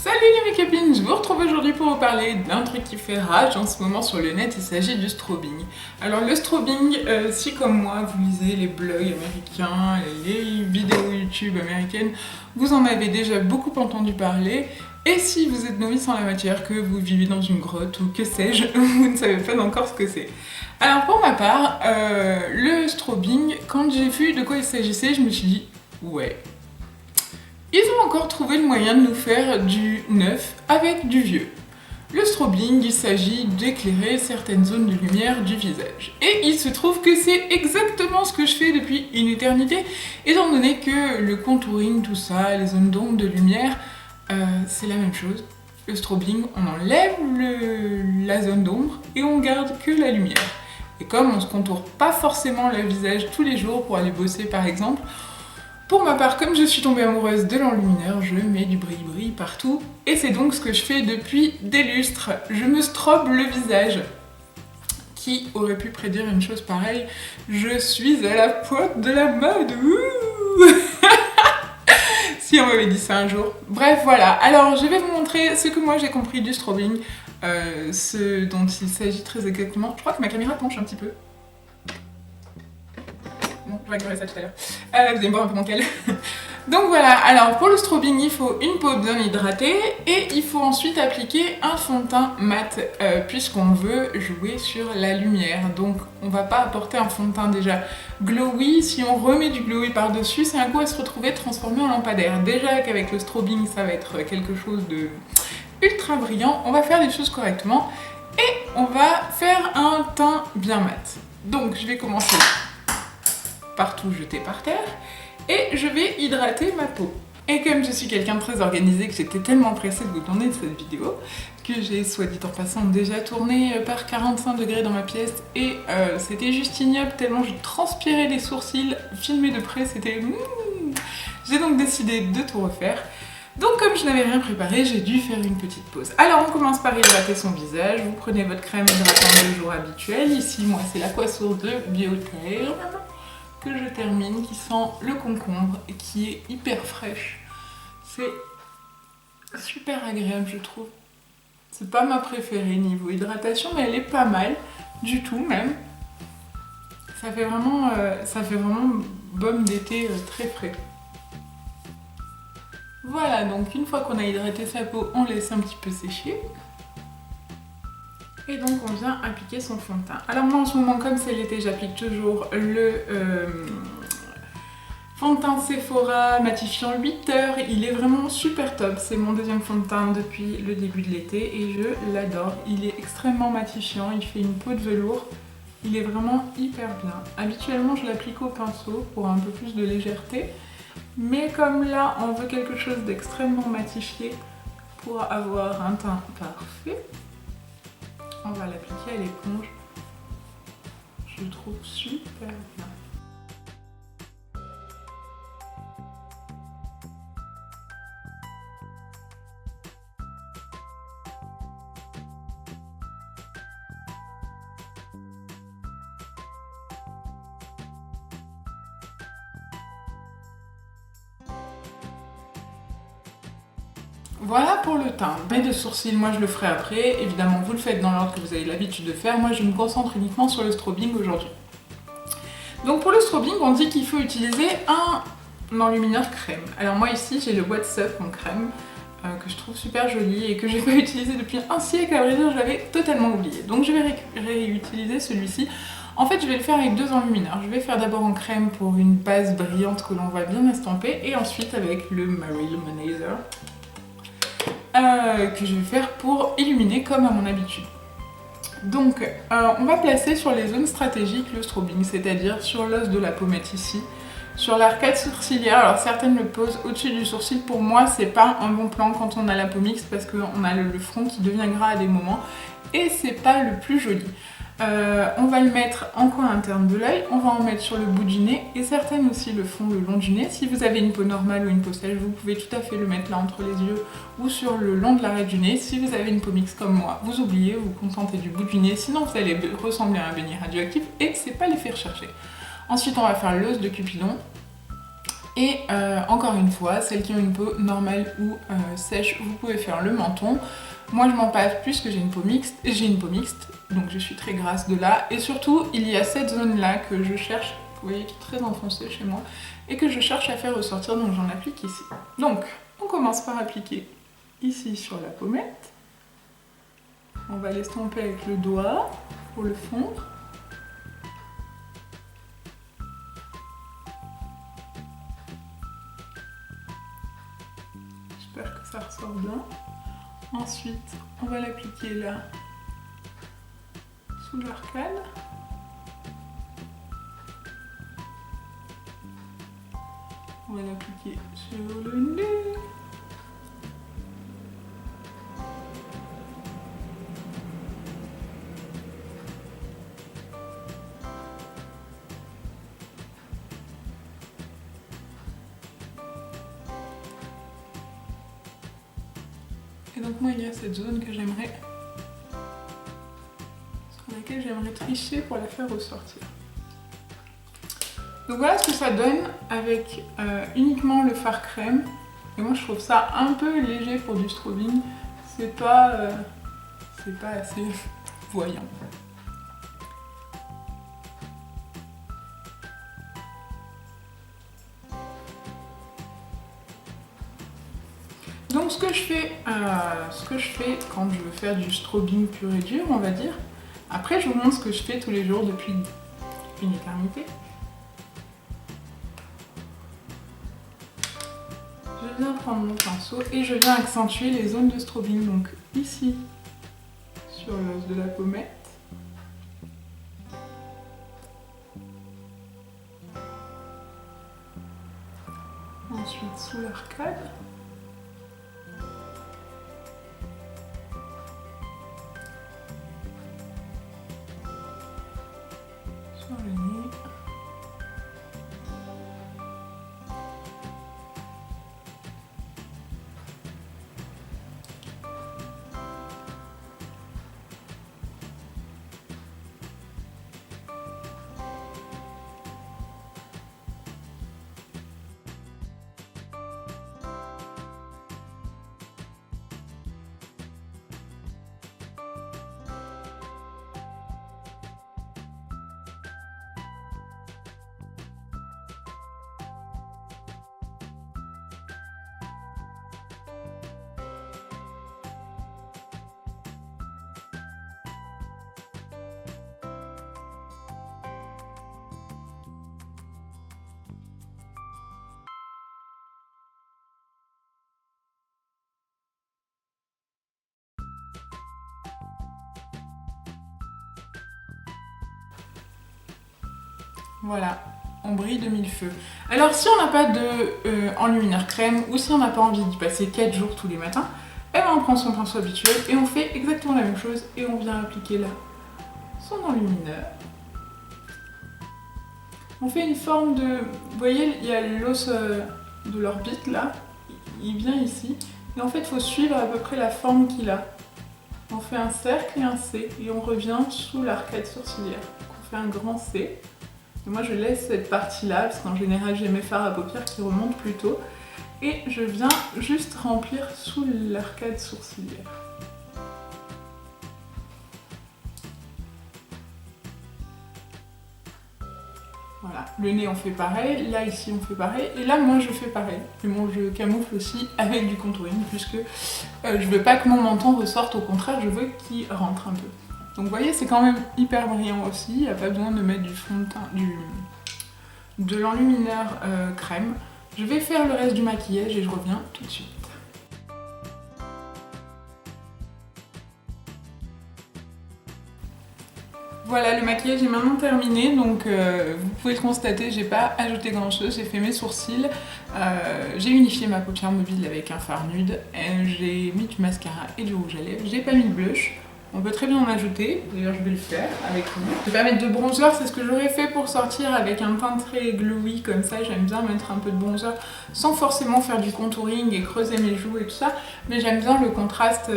Salut les mes copines, je vous retrouve aujourd'hui pour vous parler d'un truc qui fait rage en ce moment sur le net, il s'agit du strobing. Alors le strobing, si comme moi vous lisez les blogs américains, les vidéos YouTube américaines, vous en avez déjà beaucoup entendu parler. Et si vous êtes novice en la matière, que vous vivez dans une grotte ou que sais-je, vous ne savez pas encore ce que c'est. Alors pour ma part, le strobing, quand j'ai vu de quoi il s'agissait, je me suis dit ouais. Ils ont encore trouvé le moyen de nous faire du neuf avec du vieux. Le strobing, il s'agit d'éclairer certaines zones de lumière du visage. Et il se trouve que c'est exactement ce que je fais depuis une éternité, étant donné que le contouring, tout ça, les zones d'ombre de lumière, c'est la même chose. Le strobing, on enlève la zone d'ombre et on garde que la lumière. Et comme on ne se contourne pas forcément le visage tous les jours pour aller bosser par exemple, pour ma part, comme je suis tombée amoureuse de l'enlumineur, je mets du brilli-brilli partout. Et c'est donc ce que je fais depuis des lustres. Je me strobe le visage. Qui aurait pu prédire une chose pareille? Je suis à la pointe de la mode. Ouh si on m'avait dit ça un jour. Bref, voilà. Alors, je vais vous montrer ce que moi j'ai compris du strobing. Ce dont il s'agit très exactement. Je crois que ma caméra penche un petit peu. Bon, je vais régler ça tout à l'heure. Vous allez me voir un peu mon tel. Donc voilà, alors pour le strobing, il faut une peau bien hydratée et il faut ensuite appliquer un fond de teint mat puisqu'on veut jouer sur la lumière. Donc on va pas apporter un fond de teint déjà glowy. Si on remet du glowy par-dessus, c'est un coup à se retrouver transformé en lampadaire. Déjà qu'avec le strobing, ça va être quelque chose de ultra brillant. On va faire les choses correctement et on va faire un teint bien mat. Donc je vais commencer par tout jeter par terre et je vais hydrater ma peau. Et comme je suis quelqu'un de très organisé, que j'étais tellement pressée de vous tourner de cette vidéo, que j'ai, soit dit en passant, déjà tourné par 45 degrés dans ma pièce et c'était juste ignoble tellement je transpirais les sourcils, filmé de près, c'était... J'ai donc décidé de tout refaire. Donc comme je n'avais rien préparé, j'ai dû faire une petite pause. Alors on commence par hydrater son visage, vous prenez votre crème hydratante de jour habituelle, ici moi c'est l'Aquasource de Bioterm, que je termine, qui sent le concombre et qui est hyper fraîche. C'est super agréable je trouve. C'est pas ma préférée niveau hydratation, mais elle est pas mal du tout même. Ça fait vraiment baume d'été très frais. Voilà, donc une fois qu'on a hydraté sa peau, on laisse un petit peu sécher. Et donc on vient appliquer son fond de teint. Alors moi en ce moment, comme c'est l'été, j'applique toujours le fond de teint Sephora matifiant 8 heures. Il est vraiment super top. C'est mon deuxième fond de teint depuis le début de l'été et je l'adore. Il est extrêmement matifiant, il fait une peau de velours. Il est vraiment hyper bien. Habituellement je l'applique au pinceau pour un peu plus de légèreté. Mais comme là on veut quelque chose d'extrêmement matifié pour avoir un teint parfait, on va l'appliquer à l'éponge. Je le trouve super bien. Voilà pour le teint. Baie de sourcils, moi je le ferai après. Évidemment, vous le faites dans l'ordre que vous avez l'habitude de faire. Moi, je me concentre uniquement sur le strobing aujourd'hui. Donc pour le strobing, on dit qu'il faut utiliser un enlumineur crème. Alors moi ici, j'ai le What's Up en crème, que je trouve super joli et que je n'ai pas utilisé depuis un siècle. À vrai dire, je l'avais totalement oublié. Donc je vais réutiliser celui-ci. En fait, je vais le faire avec deux enlumineurs. Je vais faire d'abord en crème pour une base brillante que l'on voit bien estampée et ensuite avec le Marie Luminizer. Que je vais faire pour illuminer comme à mon habitude. Donc on va placer sur les zones stratégiques le strobing, c'est-à-dire sur l'os de la pommette ici, sur l'arcade sourcilière. Alors certaines le posent au-dessus du sourcil, pour moi c'est pas un bon plan quand on a la peau mixte parce qu'on a le front qui devient gras à des moments et c'est pas le plus joli. On va le mettre en coin interne de l'œil, on va en mettre sur le bout du nez et certaines aussi le font le long du nez. Si vous avez une peau normale ou une peau sèche, vous pouvez tout à fait le mettre là entre les yeux ou sur le long de l'arrêt du nez. Si vous avez une peau mixte comme moi, vous oubliez, vous vous contentez du bout du nez, sinon vous allez ressembler à un beignet radioactif et c'est pas l'effet recherché. Ensuite on va faire l'os de Cupidon Et encore une fois, celles qui ont une peau normale ou sèche, vous pouvez faire le menton. Moi je m'en passe puisque j'ai une peau mixte, donc je suis très grasse de là. Et surtout, il y a cette zone là que je cherche, vous voyez, qui est très enfoncée chez moi, et que je cherche à faire ressortir, donc j'en applique ici. Donc, on commence par appliquer ici sur la pommette. On va l'estomper avec le doigt pour le fondre. J'espère que ça ressort bien. Ensuite, on va l'appliquer là, sous l'arcade. On va l'appliquer sur le nez. Et donc moi il y a cette zone que j'aimerais, sur laquelle j'aimerais tricher pour la faire ressortir. Donc voilà ce que ça donne avec uniquement le fard crème. Et moi je trouve ça un peu léger pour du strobing. C'est pas assez voyant. Donc ce que je fais quand je veux faire du strobing pur et dur, on va dire, après je vous montre ce que je fais tous les jours depuis une éternité. Je viens prendre mon pinceau et je viens accentuer les zones de strobing, donc ici sur l'os de la pommette. Ensuite sous l'arcade. Sur le nez. Voilà, on brille de mille feux. Alors si on n'a pas de enlumineur crème ou si on n'a pas envie d'y passer 4 jours tous les matins, eh ben on prend son pinceau habituel et on fait exactement la même chose et on vient appliquer là son enlumineur. On fait une forme de... Vous voyez, il y a l'os de l'orbite là, il vient ici. Et en fait, il faut suivre à peu près la forme qu'il a. On fait un cercle et un C et on revient sous l'arcade sourcilière. Donc on fait un grand C. Et moi je laisse cette partie là parce qu'en général j'ai mes fards à paupières qui remontent plus tôt. Et je viens juste remplir sous l'arcade sourcilière. Voilà, le nez on fait pareil, là ici on fait pareil, et là moi je fais pareil. Mais bon, je camoufle aussi avec du contouring puisque je veux pas que mon menton ressorte, au contraire je veux qu'il rentre un peu. Donc vous voyez, c'est quand même hyper brillant aussi, il n'y a pas besoin de mettre du fond de teint, de l'enlumineur crème. Je vais faire le reste du maquillage et je reviens tout de suite. Voilà, le maquillage est maintenant terminé, donc vous pouvez le constater, j'ai pas ajouté grand chose, j'ai fait mes sourcils, j'ai unifié ma paupière mobile avec un fard nude, j'ai mis du mascara et du rouge à lèvres, j'ai pas mis de blush. On peut très bien en ajouter, d'ailleurs je vais le faire avec vous. Je vais pas mettre de bronzer, c'est ce que j'aurais fait pour sortir avec un teint très glowy comme ça. J'aime bien mettre un peu de bronzer sans forcément faire du contouring et creuser mes joues et tout ça. Mais j'aime bien le contraste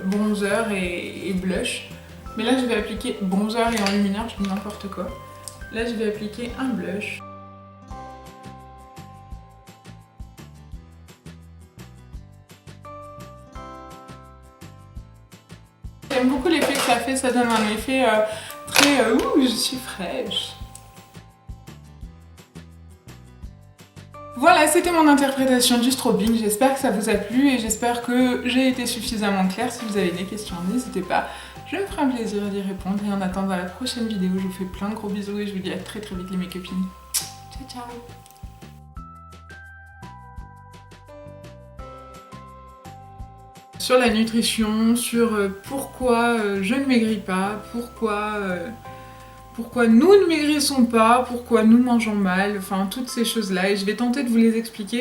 bronzer et blush. Mais là je vais appliquer bronzer et enlumineur, je dis n'importe quoi. Là je vais appliquer un blush. j'aime beaucoup l'effet que ça fait, ça donne un effet très ouh, je suis fraîche. Voilà, c'était mon interprétation du strobing, j'espère que ça vous a plu et j'espère que j'ai été suffisamment claire. Si vous avez des questions, n'hésitez pas, je me ferai un plaisir d'y répondre. Et en attendant la prochaine vidéo, je vous fais plein de gros bisous et je vous dis à très vite les mes copines. Ciao ciao. Sur la nutrition, sur pourquoi je ne maigris pas, pourquoi nous ne maigrissons pas, pourquoi nous mangeons mal, enfin toutes ces choses-là, et je vais tenter de vous les expliquer